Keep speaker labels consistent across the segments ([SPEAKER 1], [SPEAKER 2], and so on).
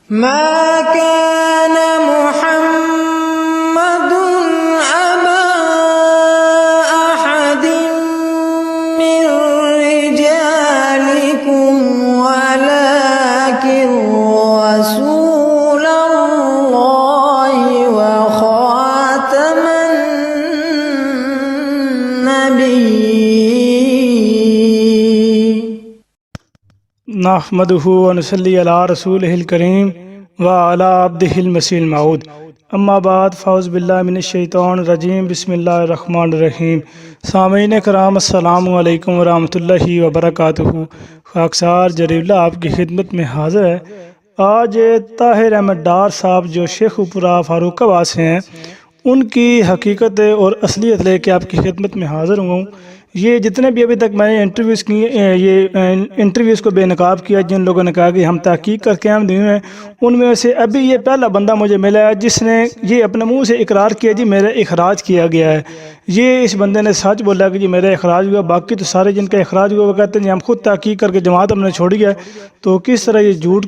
[SPEAKER 1] ما كان محمد أبا أحد من رجالكم ولكن رسول الله وخاتم النبيين.
[SPEAKER 2] نحمده ونصلي على رسوله الكريم وعلى عبده المسيح الموعود. اما بعد فاعوذ باللہ من الشیطان الرجیم بسم اللہ الرحمن الرحیم. سامعین کرام السلام علیکم ورحمۃ اللہ وبرکاتہ. خاکسار جلیل اللہ آپ کی خدمت میں حاضر ہے. آج طاہر احمد ڈار صاحب جو شیخ پورہ فاروق آباد سے ہیں ان کی حقیقت اور اصلیت لے کے آپ کی خدمت میں حاضر ہوں. یہ جتنے بھی ابھی تک میں نے انٹرویوز کو بے نقاب کیا، جن لوگوں نے کہا کہ ہم تحقیق کر کے ہم دیے ہیں، ان میں سے ابھی یہ پہلا بندہ مجھے ملا ہے جس نے یہ اپنے منہ سے اقرار کیا جی میرا اخراج کیا گیا ہے. یہ اس بندے نے سچ بولا کہ جی میرا اخراج ہوا. باقی تو سارے جن کا اخراج ہوا وہ کہتے ہیں جی ہم خود تحقیق کر کے جماعت ہم نے چھوڑی ہے. تو کس طرح یہ جھوٹ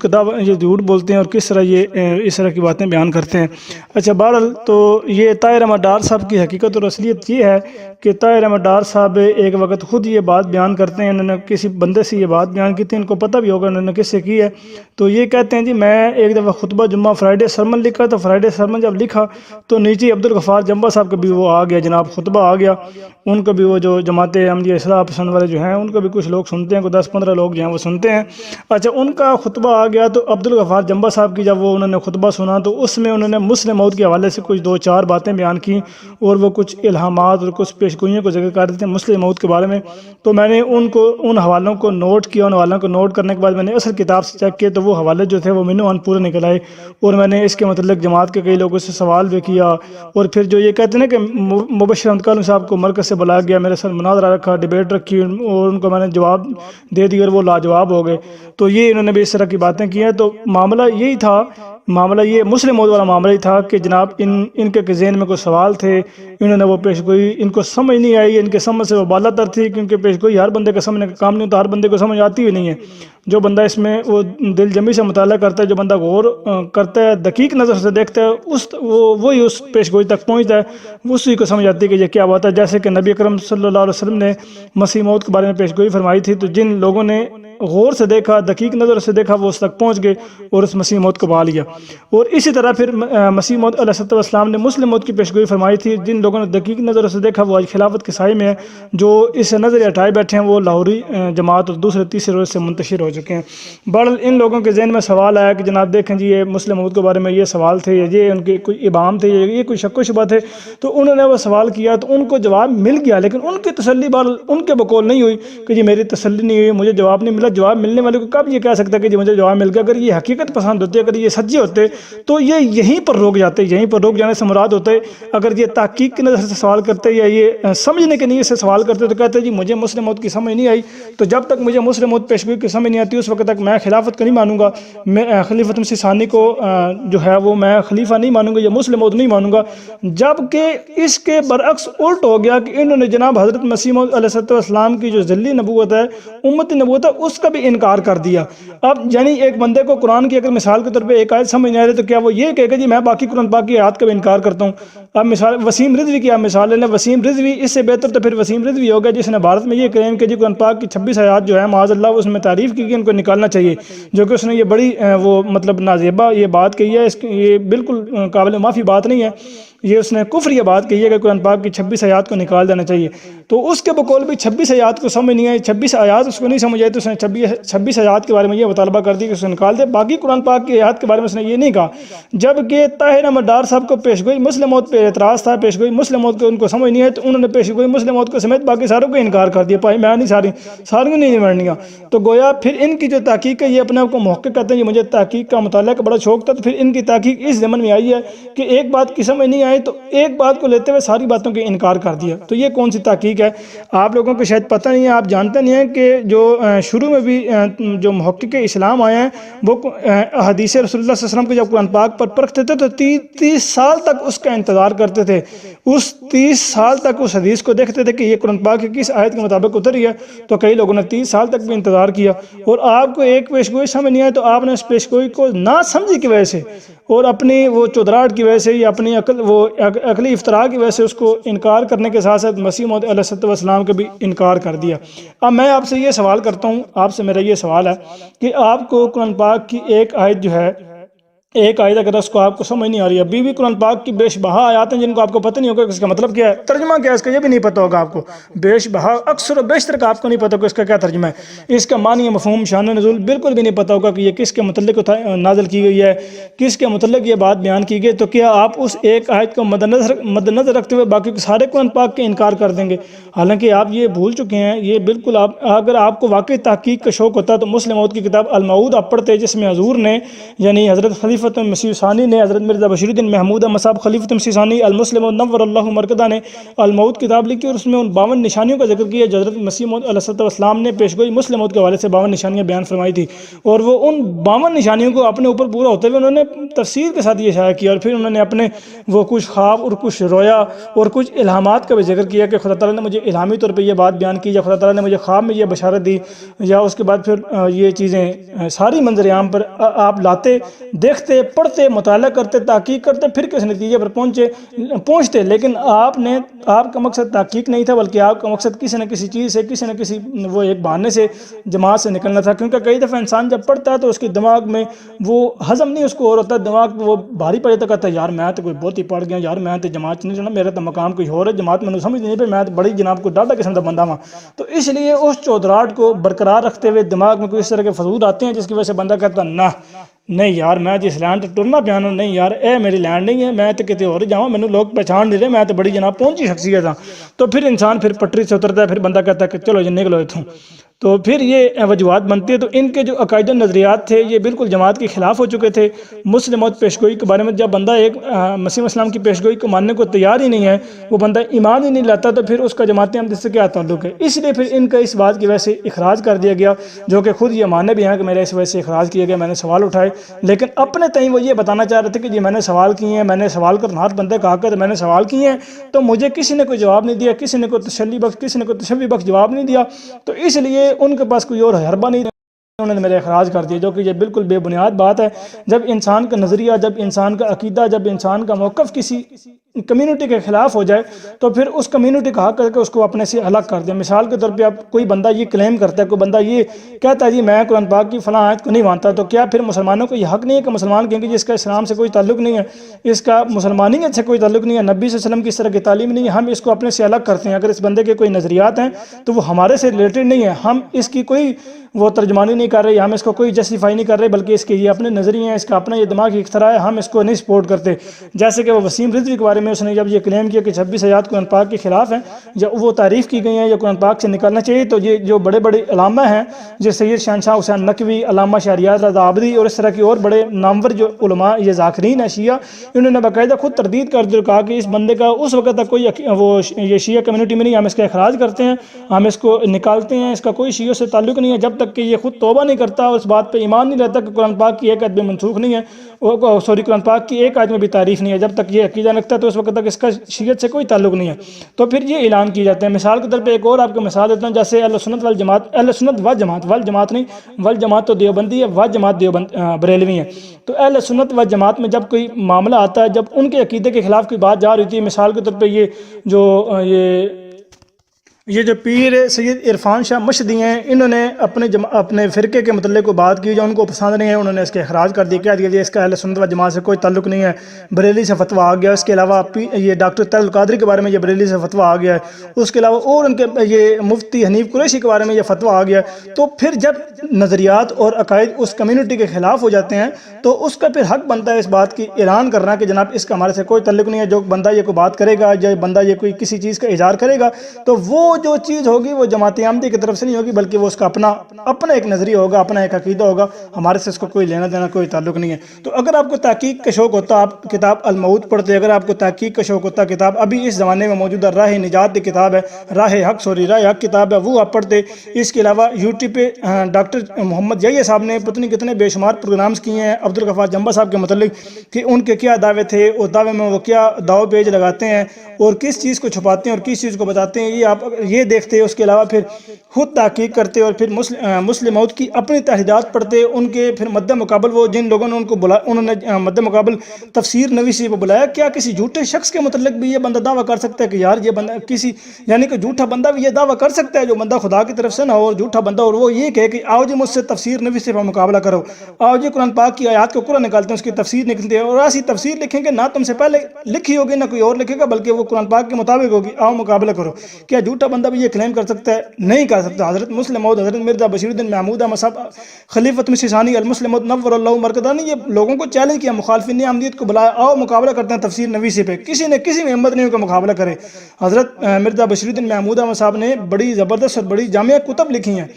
[SPEAKER 2] بولتے ہیں اور کس طرح یہ اس طرح کی باتیں بیان کرتے ہیں. اچھا بہرحال تو یہ طاہر احمد ڈار صاحب کی حقیقت اور اصلیت یہ ہے کہ طاہر احمد ڈار صاحب ایک وقت خود یہ بات بیان کرتے ہیں. انہوں نے کسی بندے سے یہ بات بیان کی تھی، ان کو پتہ بھی ہوگا انہوں نے کس سے کی ہے. تو یہ کہتے ہیں جی میں ایک دفعہ خطبہ جمعہ فرائیڈے سرمن لکھا، تو فرائیڈے سرمن جب لکھا تو نیچے عبدالغفار جمبا صاحب کا بھی وہ آ گیا، جناب خطبہ آ گیا. ان کو بھی وہ جو جماعت احمدیہ اصلاح پسند والے جو ہیں ان کو بھی کچھ لوگ سنتے ہیں، کوئی 10-15 لوگ جو ہیں وہ سنتے ہیں. اچھا ان کا خطبہ آ گیا تو عبدالغفار جمبا صاحب کی جب وہ انہوں نے خطبہ سنا تو اس میں انہوں نے مسلم موعود کے حوالے سے کچھ 2-4 باتیں بیان کی اور وہ کچھ الہامات اور کچھ پیشگوئیوں کو ذکر کر رہے تھے مسلم موعود کے بارے میں. تو میں نے ان حوالوں کو نوٹ کیا. ان حوالوں کو نوٹ کرنے کے بعد میں نے اصل کتاب سے چیک کیا تو وہ حوالے جو تھے وہ مینو ان پورے نکل آئے. اور میں نے اس کے متعلق جماعت کے کئی لوگوں سے سوال بھی کیا. اور پھر جو یہ کہتے ہیں کہ مبشر احمد کالونی صاحب کو مرکز سے بلایا گیا، میرے ساتھ مناظرہ رکھا، ڈیبیٹ رکھی اور ان کو میں نے جواب دے دی اور وہ لاجواب ہو گئے. تو یہ انہوں نے بھی اس طرح کی باتیں کی ہیں. تو معاملہ یہی تھا، معاملہ یہ مسلم موعود والا معاملہ ہی تھا کہ جناب ان کے ذہن میں کوئی سوال تھے، انہوں نے وہ پیشگوئی ان کو سمجھ نہیں آئی، ان کے سمجھ سے وہ بالا تر تھی، کیونکہ پیشگوئی ہر بندے کا سمجھنے کا کام نہیں ہوتا، ہر بندے کو سمجھ آتی ہوئی نہیں ہے. جو بندہ اس میں وہ دل جمی سے مطالعہ کرتا ہے، جو بندہ غور کرتا ہے، دقیق نظر سے دیکھتا ہے، وہی اس پیشگوئی تک پہنچتا ہے، اسی کو سمجھ آتی ہے کہ یہ کیا بات ہے. جیسے کہ نبی اکرم صلی اللہ علیہ وسلم نے مسیح موعود کے بارے میں پیشگوئی فرمائی تھی، تو جن لوگوں نے غور سے دیکھا، دقیق نظر سے دیکھا، وہ اس تک پہنچ گئے اور اس مسیح موعود کو پا لیا. اور اسی طرح پھر مسیح موعود علیہ السلام نے مسلم موعود کی پیشگوئی فرمائی تھی. جن لوگوں نے دقیق نظر سے دیکھا وہ آج خلافت کے سائے میں ہیں، جو اس سے نظر ہٹائے بیٹھے ہیں وہ لاہوری جماعت اور دوسرے تیسرے روز سے منتشر ہو چکے ہیں. بہرحال ان لوگوں کے ذہن میں سوال آیا کہ جناب دیکھیں جی یہ مسلم موعود کے بارے میں یہ سوال تھے، یہ ان کے کوئی ابہام تھے، یہ کوئی شک و شبہ تھے. تو انہوں نے وہ سوال کیا تو ان کو جواب مل گیا، لیکن ان کی تسلی بہرحال ان کے بقول نہیں ہوئی کہ جی میری تسلی نہیں ہوئی، مجھے جواب نہیں ملا. جواب ملنے والے کو کب یہ کہہ سکتا ہے کہ جی مجھے جواب مل گیا؟ اگر یہ حقیقت پسند ہوتے، اگر یہ سچے ہوتے تو یہ یہیں پر روک جاتے. یہیں پر روک جانے سے مراد ہوتے اگر یہ تحقیق کی نظر سے سوال کرتے یا یہ سمجھنے کے نیت سے سوال کرتے تو کہتے جی مجھے مسلم موعود کی سمجھ نہیں آئی، تو جب تک مجھے مسلم موعود پیشگوئی کی سمجھ نہیں آتی اس وقت تک میں خلافت کو نہیں مانوں گا، میں خلیفۃ مسیح ثانی کو جو ہے وہ میں خلیفہ نہیں مانوں گا یا مسلم موعود نہیں مانوں گا. جبکہ اس کے برعکس الٹ ہو گیا کہ انہوں نے جناب حضرت مسیح موعود علیہ السلام کی جو ذلی نبوت ہے، امتی نبوت ہے، اس کا بھی انکار کر دیا. اب یعنی ایک بندے کو قرآن کی اگر مثال کے طور پہ ایک آیت سمجھ نہیں آ رہی تو کیا وہ یہ کہے گا جی میں باقی قرآن پاک کی آیات کا بھی انکار کرتا ہوں؟ اب مثال وسیم رضوی کی آپ مثال لے لیں. وسیم رضوی اس سے بہتر تو پھر وسیم رضوی ہوگا جس نے بھارت میں یہ کلیم کہ جی قرآن پاک کی 26 آیات جو ہے معاذ اللہ اس میں تعریف کی ان کو نکالنا چاہیے، جو کہ اس نے یہ بڑی وہ مطلب نازیبہ یہ بات کہی ہے. یہ بالکل قابل معافی بات نہیں ہے، یہ اس نے کفر یہ بات کہی ہے کہ قرآن پاک کی 26 آیات کو نکال دینا چاہیے. تو اس کے بقول بھی 26 آیات کو سمجھ نہیں آئی، 26 آیات اس کو نہیں سمجھ آئی تو اس نے 26 آیات کے بارے میں یہ مطالبہ کر دی کہ اسے نکال دے. باقی قرآن پاک کی آیات کے بارے میں اس نے یہ نہیں کہا. جبکہ طاہر احمد ڈار صاحب کو پیشگوئی مسلم موعود پہ اعتراض تھا، پیشگوئی مسلم موعود کو ان کو سمجھ نہیں ہے، تو انہوں نے پیشگوئی مسلم موعود کو سمیت باقی ساروں کو انکار کر دیا. بھائی میں نہیں ساریوں نہیں مرنیاں. تو گویا پھر ان کی جو تحقیق ہے یہ اپنے آپ کو محقق کہتے ہیں، یہ مجھے تحقیق کا مطالعہ کا بڑا شوق تھا. تو پھر ان کی تحقیق اس ضمن میں آئی ہے کہ ایک بات کی سمجھ نہیں آئی آئی تو ایک بات کو لیتے ہوئے ساری باتوں کے انکار کر دیا. تو یہ کون سی تحقیق ہے؟ آپ لوگوں کو شاید پتہ نہیں ہے, آپ جانتے نہیں ہیں کہ جو شروع میں بھی جو محقق اسلام آئے ہیں وہ حدیث رسول اللہ صلی اللہ علیہ وسلم کو جب قرآن پاک پر پرکھتے تھے تو 30 سال تک اس کا انتظار کرتے تھے. اس 30 سال تک اس حدیث کو دیکھتے تھے کہ یہ قرآن پاک کی کس آیت کے مطابق اتری ہے. تو کئی لوگوں نے 30 سال تک بھی انتظار کیا, اور آپ کو ایک پیشگوئی سمجھ نہیں آئی تو آپ نے اس پیشگوئی کو نہ سمجھی کی وجہ سے اور اپنی وہ چودراہٹ کی وجہ سے یا اپنی عقلی افتراء کی وجہ سے اس کو انکار کرنے کے ساتھ ساتھ مسیح موعود علیہ السلام کا بھی انکار کر دیا. اب میں آپ سے یہ سوال کرتا ہوں, آپ سے میرا یہ سوال ہے کہ آپ کو قرآن پاک کی ایک آیت جو ہے, ایک آیت اگر اس کو آپ کو سمجھ نہیں آ رہی ہے, ابھی بھی قرآن پاک کی بیش بہا آیات ہیں جن کو آپ کو پتہ نہیں ہوگا کہ اس کا مطلب کیا ہے, ترجمہ کیا ہے اس کا یہ بھی نہیں پتہ ہوگا آپ کو. بیش بہا اکثر و بیشتر کا آپ کو نہیں پتہ ہوگا اس کا کیا ترجمہ ہے, اس کا معنی مفہوم شان نزول بالکل بھی نہیں پتہ ہوگا کہ یہ کس کے متعلق نازل کی گئی ہے, کس کے متعلق یہ بات بیان کی گئی. تو کیا آپ اس ایک آیت کو مد نظر رکھتے ہوئے باقی سارے قرآن پاک کے انکار کر دیں گے؟ حالانکہ آپ یہ بھول چکے ہیں, یہ بالکل اگر آپ کو واقعی تحقیق کا شوق ہوتا تو مسلم موعود کی کتاب الموعود آپ پڑھتے, جس میں حضور نے یعنی حضرت خلیفۃ مسیح ثانی نے حضرت مرزا بشیر الدین محمود مصعب خلیفۃ مسیح ثانی المسلم نور اللہ مرکزہ نے الموعود کتاب لکھی, اور اس میں ان 52 نشانیوں کا ذکر کیا جو حضرت مسیح موعود علیہ السلام نے پیشگوئی مسلم موعود کے حوالے سے 52 نشانیاں بیان فرمائی تھی. اور وہ ان 52 نشانیوں کو اپنے اوپر پورا ہوتے ہوئے انہوں نے تفسیر کے ساتھ یہ شائع کیا, اور پھر انہوں نے اپنے وہ کچھ خواب اور کچھ رویا اور کچھ الہامات کا بھی ذکر کیا کہ خدا تعالیٰ نے مجھے الہامی طور پہ یہ بات بیان کی, یا خدا تعالیٰ نے مجھے خواب میں یہ بشارت دی, یا اس کے بعد پھر یہ چیزیں ساری منظر عام پر آپ لاتے, دیکھتے, پڑھتے, مطالعہ کرتے, تحقیق کرتے, پھر کس نتیجے پر پہنچتے. لیکن آپ کا مقصد تحقیق نہیں تھا, بلکہ آپ کا مقصد کسی نہ کسی چیز سے, کسی نہ کسی وہ ایک بہانے سے جماعت سے نکلنا تھا. کیونکہ کئی دفعہ انسان جب پڑھتا ہے تو اس کے دماغ میں وہ ہضم نہیں اس کو اور ہوتا ہے, دماغ وہ بھاری پڑ جاتا, کہتا ہے یار میں تو کوئی بہت ہی پڑھ گیا, یار میں تو جماعت نہیں جانا, میرا تو مقام کوئی اور ہے, جماعت میں سمجھ نہیں پہ, میں تو بڑی جناب کو ڈاٹا قسم کا بندہ ہوں. تو اس لیے اس چودراہٹ کو برقرار رکھتے ہوئے دماغ میں کوئی اس طرح کے فضول آتے ہیں جس کی وجہ سے بندہ کہتا نہ نہیں یار میں جس لینڈ تے ٹرنا پیانا نہیں یار, اے میری لینڈ نہیں ہے, میں تو کتے اور جاؤں, مینوں لوگ پہچان نہیں رہے, میں تو بڑی جناب پہنچی شخصیت ہاں. تو پھر انسان پھر پٹری سے اترتا ہے, پھر بندہ کہتا ہے کہ چلو جی نکلو اتھوں. تو پھر یہ وجوہات بنتی ہے. تو ان کے جو عقائد و نظریات تھے یہ بالکل جماعت کے خلاف ہو چکے تھے. مسلم موعود پیشگوئی کے بارے میں جب بندہ ایک مسیح اسلام کی پیشگوئی کو ماننے کو تیار ہی نہیں ہے, وہ بندہ ایمان ہی نہیں لاتا, تو پھر اس کا جماعت احمدیہ سے کیا تعلق ہے؟ اس لیے پھر ان کا اس بات کی وجہ سے اخراج کر دیا گیا, جو کہ خود یہ ماننے بھی ہیں کہ میرے اس وجہ سے اخراج کیا گیا, میں نے سوال اٹھائے. لیکن اپنے تئیں وہ یہ بتانا چاہ رہے تھے کہ جی میں نے سوال کیے ہیں, میں نے سوال کر ہاتھ بندے کہا کر میں نے سوال کیے ہیں, تو مجھے کسی نے کوئی جواب نہیں دیا, کسی نے کوئی تشلی بخش جواب نہیں دیا. تو اس لیے ان کے پاس کوئی اور حربہ نہیں, انہوں نے میرے اخراج کر دیا, جو کہ یہ بالکل بے بنیاد بات ہے. جب انسان کا نظریہ, جب انسان کا عقیدہ, جب انسان کا موقف کسی کمیونٹی کے خلاف ہو جائے تو پھر اس کمیونٹی کا حق کر کے اس کو اپنے سے الگ کر دیں. مثال کے طور پہ اب کوئی بندہ یہ کلیم کرتا ہے, کوئی بندہ یہ کہتا ہے جی میں قرآن پاک کی فلاں آیت کو نہیں مانتا, تو کیا پھر مسلمانوں کو یہ حق نہیں ہے کہ مسلمان کہیں گے جس کا اسلام سے کوئی تعلق نہیں ہے, اس کا مسلمانیت سے کوئی تعلق نہیں ہے, نبی صلی اللہ علیہ وسلم کی اس طرح کی تعلیم نہیں ہے, ہم اس کو اپنے سے الگ کرتے ہیں. اگر اس بندے کے کوئی نظریات ہیں تو وہ ہمارے سے ریلیٹڈ نہیں ہے, ہم اس کی کوئی وہ ترجمانی نہیں کر رہے, ہم اس کو کوئی جسٹیفائی نہیں کر رہے, بلکہ اس کے یہ اپنے نظریے ہیں, اس کا اپنا یہ دماغی اختراع ہے, ہم اس کو نہیں سپورٹ کرتے. جیسے کہ وہ وسیم رضوی کے بارے میں اس نے جب یہ کلیم کیا کہ 26 آیات قرآن پاک کے خلاف ہیں, یا وہ تعریف کی گئی ہیں یا قرآن پاک سے نکالنا چاہیے, تو یہ جو بڑے بڑے علامہ ہیں جیسے سید شہنشاہ حسین نقوی, علامہ شہریار رضا عابدی اور اس طرح کی اور بڑے نامور جو علماء یہ ذاکرین ہیں شیعہ, انہوں نے باقاعدہ خود تردید کر دی اور کہا کہ اس بندے کا اس وقت تک کوئی وہ یہ شیعہ کمیونٹی میں نہیں, ہم اس کا اخراج کرتے ہیں, ہم اس کو نکالتے ہیں, اس کا کوئی شیعوں سے تعلق نہیں ہے جب تک کہ یہ خود توبہ نہیں کرتا اور اس بات پہ ایمان نہیں رہتا کہ قرآن پاک کی ایک آیت بھی منسوخ نہیں ہے, قرآن پاک کی ایک آیت میں بھی تعریف نہیں ہے, جب تک یہ عقیدہ رکھتا ہے تو اس وقت تک اس کا شیعت سے کوئی تعلق نہیں ہے. تو پھر یہ اعلان کیے جاتے ہیں. مثال کے طور پہ ایک اور آپ کو مثال دیتا ہوں, جیسے اہل سنت والجماعت نہیں, والجماعت تو دیوبندی ہے, والجماعت بریلوی ہے. تو اہل سنت والجماعت میں جب کوئی معاملہ آتا ہے, جب ان کے عقیدے کے خلاف کوئی بات جا رہی تھی, مثال کے طور پہ یہ جو پیر سید عرفان شاہ مشدی ہیں, انہوں نے اپنے فرقے کے متعلق کو بات کی جو ان کو پسند نہیں ہے, انہوں نے اس کے اخراج کر دیا, کہہ دیا اس کا اہل سنت و جماعت سے کوئی تعلق نہیں ہے, بریلی سے فتویٰ آ گیا. اس کے علاوہ یہ ڈاکٹر طاہر القادری کے بارے میں یہ بریلی سے فتویٰ آ گیا ہے, اس کے علاوہ اور ان کے یہ مفتی حنیف قریشی کے بارے میں یہ فتویٰ آ گیا ہے. تو پھر جب نظریات اور عقائد اس کمیونٹی کے خلاف ہو جاتے ہیں تو اس کا پھر حق بنتا ہے اس بات کی اعلان کرنا کہ جناب اس کا ہمارے سے کوئی تعلق نہیں ہے. جو بندہ یہ کوئی بات کرے گا, جو بندہ یہ کوئی کسی چیز کا اظہار کرے گا, تو وہ وہ جو چیز ہوگی وہ جماعت احمدی کی طرف سے نہیں ہوگی، بلکہ وہ اس کا اپنا ایک نظریہ ہوگا، اپنا ایک عقیدہ ہوگا، ہمارے سے اس کو کوئی لینا دینا کوئی تعلق نہیں ہے۔ تو اگر آپ کو تحقیق کا شوق ہوتا آپ کتاب المعود پڑھتے، اگر آپ کو تحقیق کا شوق ہوتا کتاب ابھی اس زمانے میں موجودہ راہ نجات کی کتاب ہے، راہ حق کتاب ہے، وہ آپ پڑھتے۔ اس کے علاوہ یوٹیوب پہ ڈاکٹر محمد یحییٰ صاحب نے پتہ نہیں کتنے بے شمار پروگرامز کیے ہیں عبدالغفار جمبا صاحب کے متعلق، کہ ان کے کیا دعوے تھے، اس دعوے میں وہ کیا دعو پیج لگاتے ہیں اور کس چیز کو چھپاتے ہیں اور کس چیز کو بتاتے ہیں، یہ آپ یہ دیکھتے۔ اس کے علاوہ پھر خود تحقیق کرتے اور پھر مسلم موعود کی اپنی تحریرات پڑھتے، ان کے پھر مد مقابل وہ جن لوگوں نے انہوں نے مد مقابل تفسیر نویسی کو بلایا، کیا کسی جھوٹے شخص کے متعلق بھی یہ بندہ دعویٰ کر سکتا ہے کہ یار یہ بندہ کسی یعنی کہ جھوٹا بندہ بھی یہ دعویٰ کر سکتا ہے جو بندہ خدا کی طرف سے نہ ہو اور جھوٹا بندہ، اور وہ یہ کہے کہ آؤ جی مجھ سے تفسیر نویسی پر مقابلہ کرو، آؤ جی قرآن پاک کی آیات کو قرآن نکالتے ہیں، اس کی تفسیر نکلتی ہے، اور ایسی تفسیر لکھیں گے نہ تم سے پہلے لکھی ہوگی نہ کوئی اور لکھے گا، بلکہ وہ قرآن پاک کے مطابق ہوگی، آؤ مقابلہ کرو۔ کیا جھوٹا بندہ بھی یہ کلیم کر سکتا ہے؟ نہیں کر سکتا۔ حضرت مسلم موعود، حضرت مرزا بشیر الدین محمود احمد صاحب خلیفۃ مسیح ثانی المسلم موعود نور اللہ مرکزہ نے یہ لوگوں کو چیلنج کیا، مخالفین احمدیت کو بلایا، آؤ مقابلہ کرتے ہیں تفسیر نویسی پہ۔ کسی میں ہمت نہیں ہو کہ مقابلہ کرے۔ حضرت مرزا بشیر الدین محمود احمد صاحب نے بڑی زبردست اور بڑی جامع کتب لکھی ہیں،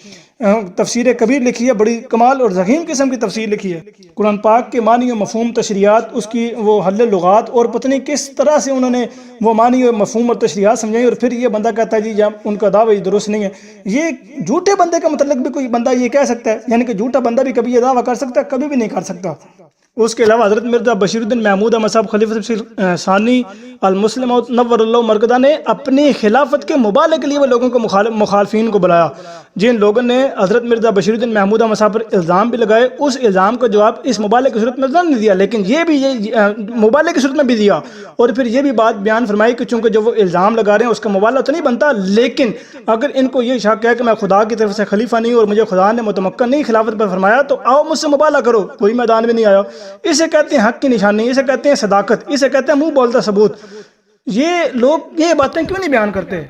[SPEAKER 2] تفسیر کبیر لکھی ہے، بڑی کمال اور ذہین قسم کی تفسیر لکھی ہے، قرآن پاک کے معنی و مفہوم، تشریحات، اس کی وہ حل لغات، اور پتہ نہیں کس طرح سے انہوں نے وہ معنی و مفہوم اور تشریحات سمجھائی، اور پھر یہ بندہ کہتا ہے جی ان کا دعویٰ درست نہیں ہے۔ یہ جھوٹے بندے کا متعلق بھی کوئی بندہ یہ کہہ سکتا ہے؟ یعنی کہ جھوٹا بندہ بھی کبھی یہ دعویٰ کر سکتا ہے؟ کبھی بھی نہیں کر سکتا۔ اس کے علاوہ حضرت مرزا بشیر الدین محمود احمد صاحب خلیفۃ ثانی المسلم موعود نور اللہ مرکزہ نے اپنی خلافت کے مبالغے کے لیے وہ لوگوں کو مخالفین کو بلایا، جن لوگوں نے حضرت مرزا بشیر الدین محمود احمد صاحب پر الزام بھی لگائے، اس الزام کا جواب اس مبالغے کی صورت میں نہیں دیا، لیکن یہ مبالغے کی صورت میں بھی دیا، اور پھر یہ بھی بات بیان فرمائی کہ چونکہ جو وہ الزام لگا رہے ہیں اس کا مبالغہ تو نہیں بنتا، لیکن اگر ان کو یہ شک ہے کہ میں خدا کی طرف سے خلیفہ نہیں اور مجھے خدا نے متمکن نہیں خلافت پر فرمایا، تو آؤ مجھ سے مبالغہ کرو، کوئی میدان میں نہیں آیا۔ اسے کہتے ہیں حق کی نشانی، اسے کہتے ہیں صداقت، اسے کہتے ہیں منہ بولتا ثبوت۔ یہ لوگ یہ باتیں کیوں نہیں بیان کرتے؟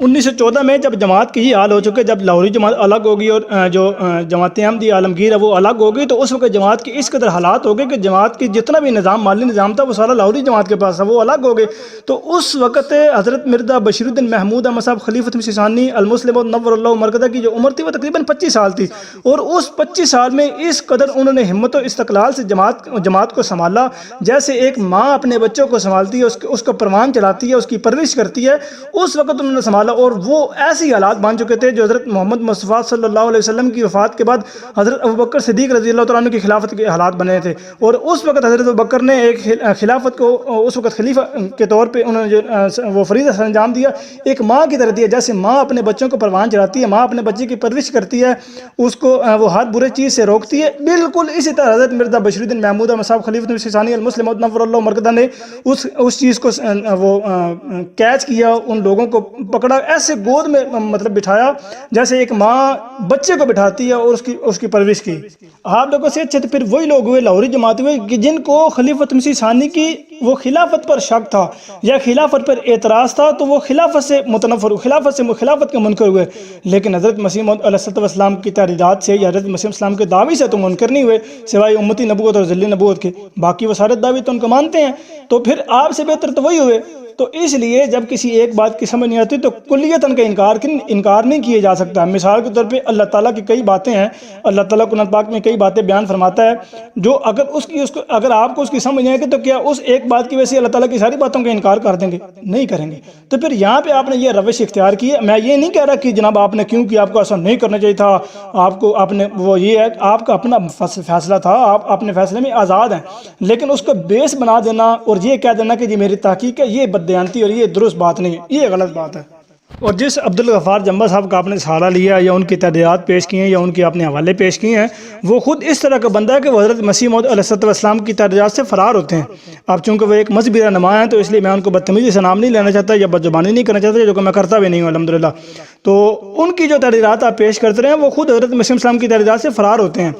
[SPEAKER 2] 1914 میں جب جماعت کی یہ حال ہو چکے، جب لاہوری جماعت الگ ہوگی اور جو جماعت احمدی عالمگیر ہے وہ الگ ہوگی، تو اس وقت جماعت کی اس قدر حالات ہو گئے کہ جماعت کی جتنا بھی نظام، مالی نظام تھا وہ سارا لاہوری جماعت کے پاس تھا، وہ الگ ہو گئے۔ تو اس وقت حضرت مرزا بشیر الدین محمود احمد صاحب خلیفۃ مسیح ثانی المسلم موعود نور اللہ مرکزہ کی جو عمر تھی وہ تقریباً 25 سال تھی، اور اس 25 سال میں اس قدر انہوں نے ہمت و استقلال سے جماعت کو سنبھالا، جیسے ایک ماں اپنے بچوں کو سنبھالتی ہے، اس کو پروان چلاتی ہے، اس کی پرورش کرتی ہے، اس وقت انہوں نے سنبھالا، اور وہ ایسی حالات بن چکے تھے جو حضرت محمد مصطفیٰ صلی اللہ علیہ وسلم کی وفات کے بعد حضرت ابوبکر صدیق رضی اللہ تعالیٰ عنہ کی خلافت کے حالات بنے تھے، اور اس وقت حضرت ابوبکر نے ایک خلافت کو اس وقت خلیفہ کے طور پہ انہوں نے جو وہ فریضہ انجام دیا، ایک ماں کی طرح دیا، جیسے ماں اپنے بچوں کو پروان چلاتی ہے، ماں اپنے بچے کی پرورش کرتی ہے، اس کو وہ ہر برے چیز سے روکتی ہے، بالکل اسی طرح حضرت مرزا بشیر الدین محمود احمد صاحب خلیفۃ مسیح ثانی المسلم موعود نور اللہ مرکزہ نے اس چیز کو وہ کیچ کیا، ان لوگوں کو پکڑا، ایسے گود میں مطلب بٹھایا جیسے ایک ماں بچے کو بٹھاتی ہے، اور اس کی پرورش کی۔ آپ لوگوں سے اچھے تو پھر وہی لوگ ہوئے، لاہوری جماعت ہوئے، کہ جن کو خلیفۃ مسیح ثانی کی وہ خلافت پر شک تھا یا خلافت پر اعتراض تھا، تو وہ خلافت سے متنفر ہوئے، خلافت کے منکر ہوئے، لیکن حضرت مسیح موعود علیہ السلام کی تحریرات سے یا حضرت مسیح السلام کے دعوی سے تو منکر نہیں ہوئے، سوائے امتی نبوت اور ذلی نبوت کے، باقی وہ سارے دعوی تو ان کو مانتے ہیں، تو پھر آپ سے بہتر تو وہی ہوئے۔ تو اس لیے جب کسی ایک بات کی سمجھ نہیں آتی تو کلیتاً کا انکار نہیں کیا جا سکتا۔ مثال کے طور پہ اللہ تعالیٰ کی کئی باتیں ہیں، اللہ تعالیٰ قرآن پاک میں کئی باتیں بیان فرماتا ہے، جو اگر آپ کو اس کی سمجھ نہیں آئے گی تو کیا اس ایک بات کی وجہ سے اللہ تعالیٰ کی ساری باتوں کا انکار کر دیں گے؟ نہیں کریں گے۔ تو پھر یہاں پہ آپ نے یہ روش اختیار کی ہے۔ میں یہ نہیں کہہ رہا کہ جناب آپ نے کیوں کیا، آپ کو ایسا نہیں کرنا چاہیے تھا، آپ نے وہ یہ ہے آپ کا اپنا فیصلہ تھا، آپ اپنے فیصلے میں آزاد ہیں، لیکن اس کو بیس بنا دینا اور یہ کہہ دینا کہ یہ میری تحقیق ہے، یہ بددیانتی اور یہ درست بات نہیں ہے، یہ غلط بات ہے۔ اور جس عبدالغفار جمبا صاحب کا آپ نے سہارا لیا یا ان کی تحریرات پیش کی ہیں یا ان کے اپنے حوالے پیش کیے ہیں، وہ خود اس طرح کا بندہ ہے کہ وہ حضرت مسیح موعود علیہ السلام کی تحریرات سے فرار ہوتے ہیں۔ اب چونکہ وہ ایک مذہبی رہنما ہیں تو اس لیے میں ان کو بدتمیزی سے نام نہیں لینا چاہتا یا بدزبانی نہیں کرنا چاہتا، جو کہ میں کرتا بھی نہیں ہوں الحمدللہ۔ تو ان کی جو تحریرات آپ پیش کرتے رہے ہیں وہ خود حضرت مسیح السلام کی تحریرات سے فرار ہوتے ہیں،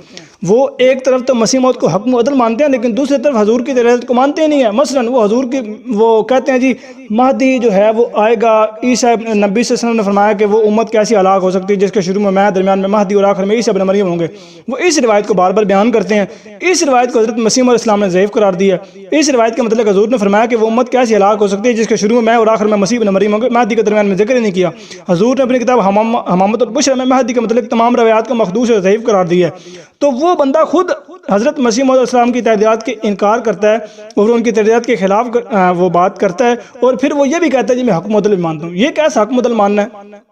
[SPEAKER 2] وہ ایک طرف تو مسیح موعود کو حق و عدل مانتے ہیں لیکن دوسری طرف حضور کی تریت کو مانتے ہی نہیں ہیں. مثلا وہ حضور کی وہ کہتے ہیں جی مہدی جو ہے وہ آئے گا. عیسیٰ نبی صلی اللہ علیہ وسلم نے فرمایا کہ وہ امت کیسی ہلاک ہو سکتی ہے جس کے شروع میں درمیان میں مہدی اور آخر میں عیسیٰ ابن مریم ہوں گے. وہ اس روایت کو بار بار بیان کرتے ہیں. اس روایت کو حضرت مسیح علیہ السلام نے ضعیف قرار دیا. اس روایت کے متعلق حضور نے فرمایا کہ وہ امت کیسی ہلاک ہو سکتی ہے جس کے شروع میں اور آخر میں مسیح ابن مریم ہوں گے. مہدی کے درمیان میں ذکر ہی نہیں کیا. حضور نے اپنی کتاب حمامۃ البشر میں مہدی کے متعلق تمام روایات کو مخدوش اور ضعیف قرار دیا ہے. تو وہ بندہ خود حضرت مسیح موعود علیہ السلام کی تعلیمات کے انکار کرتا ہے اور ان کی تعلیمات کے خلاف وہ بات کرتا ہے اور پھر وہ یہ بھی کہتا ہے جی میں حق و عدل مانتا ہوں. یہ کیسا حق و عدل ماننا ہے؟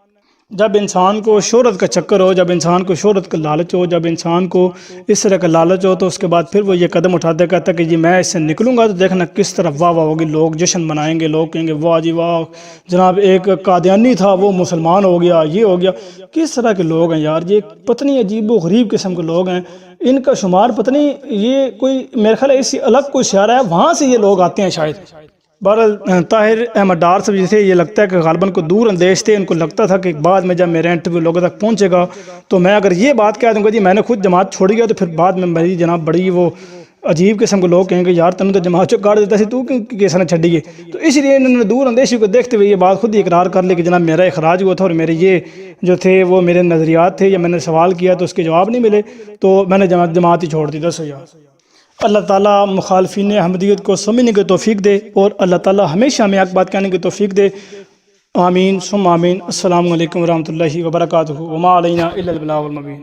[SPEAKER 2] جب انسان کو شہرت کا چکر ہو، جب انسان کو شہرت کا لالچ ہو، جب انسان کو اس طرح کا لالچ ہو تو اس کے بعد پھر وہ یہ قدم اٹھاتا ہے، کہتا ہے کہ جی میں اس سے نکلوں گا تو دیکھنا کس طرح واہ واہ ہوگی، لوگ جشن منائیں گے، لوگ کہیں گے واہ جی واہ جناب ایک قادیانی تھا وہ مسلمان ہو گیا، یہ ہو گیا. کس طرح کے لوگ ہیں یار، یہ پتنی عجیب و غریب قسم کے لوگ ہیں. ان کا شمار پتنی یہ کوئی میرے خیال ہے اسی الگ کوئی سیارہ ہے، وہاں سے یہ لوگ آتے ہیں شاید. بہرحال طاہر احمد ڈار صاحب جیسے یہ لگتا ہے کہ غالباً کو دور اندیش تھے. ان کو لگتا تھا کہ بعد میں جب میرا انٹرویو لوگوں تک پہنچے گا تو میں اگر یہ بات کہہ دوں گا جی میں نے خود جماعت چھوڑی گیا تو پھر بعد میں میری جناب بڑی وہ عجیب قسم کے لوگ کہیں گے یار تنوں تو جماعت چو کاٹ دیتا سی تو کیسا نہ چھڑی ہے. تو اس لیے انہوں نے دور اندیشی کو دیکھتے ہوئے یہ بات خود ہی اقرار کر لی کہ جناب میرا اخراج ہوا تھا اور میرے یہ جو تھے وہ میرے نظریات تھے یا میں نے سوال کیا تو اس کے جواب نہیں ملے تو میں نے جماعت ہی چھوڑ دی. دسو یار. اللہ تعالیٰ مخالفین احمدیت کو سمجھنے کی توفیق دے اور اللہ تعالیٰ ہمیشہ ہمیں حق بات کہنے کی توفیق دے. آمین ثم آمین. السلام علیکم ورحمۃ اللہ وبرکاتہ. وما علینا الا البلاغ المبین.